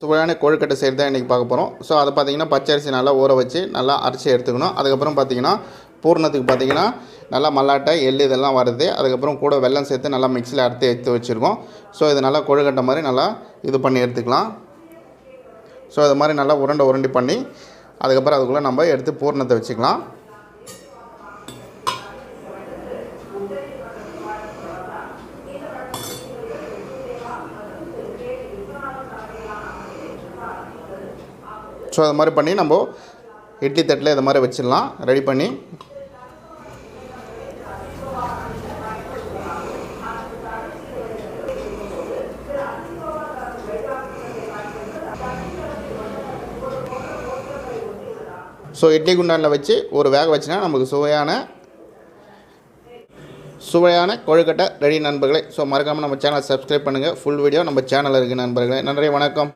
சுவையான கொழுக்கட்டை செய்கிறது தான் இன்றைக்கி பார்க்க போகிறோம். ஸோ அதை பார்த்திங்கன்னா பச்சரிசி நல்லா ஊற வச்சு நல்லா அரைச்சி எடுத்துக்கணும். அதுக்கப்புறம் பார்த்திங்கன்னா பூரணத்துக்கு பார்த்திங்கன்னா நல்லா மல்லாட்டை எள் இதெல்லாம் வருது. அதுக்கப்புறம் கூட வெல்லம் சேர்த்து நல்லா மிக்சியில் அரைத்து எடுத்து வச்சுருக்கோம். ஸோ இது நல்லா கொழுக்கட்டை மாதிரி நல்லா இது பண்ணி எடுத்துக்கலாம். ஸோ இது மாதிரி நல்லா உருண்டை பண்ணி அதுக்கப்புறம் அதுக்குள்ளே நம்ம எடுத்து பூரணத்தை வச்சுக்கலாம். ஸோ அது மாதிரி பண்ணி நம்ம இட்லி தட்டில் இது மாதிரி வச்சிடலாம். ரெடி பண்ணி ஸோ இட்லி குண்டானில் வச்சு ஒரு வேக வச்சுனா நமக்கு சுவையான கொழுக்கட்டை ரெடி நண்பர்களே. ஸோ மறக்காமல் நம்ம சேனலை சப்ஸ்கிரைப் பண்ணுங்கள். ஃபுல் வீடியோ நம்ம சேனலில் இருக்குது நண்பர்களே. நன்றி, வணக்கம்.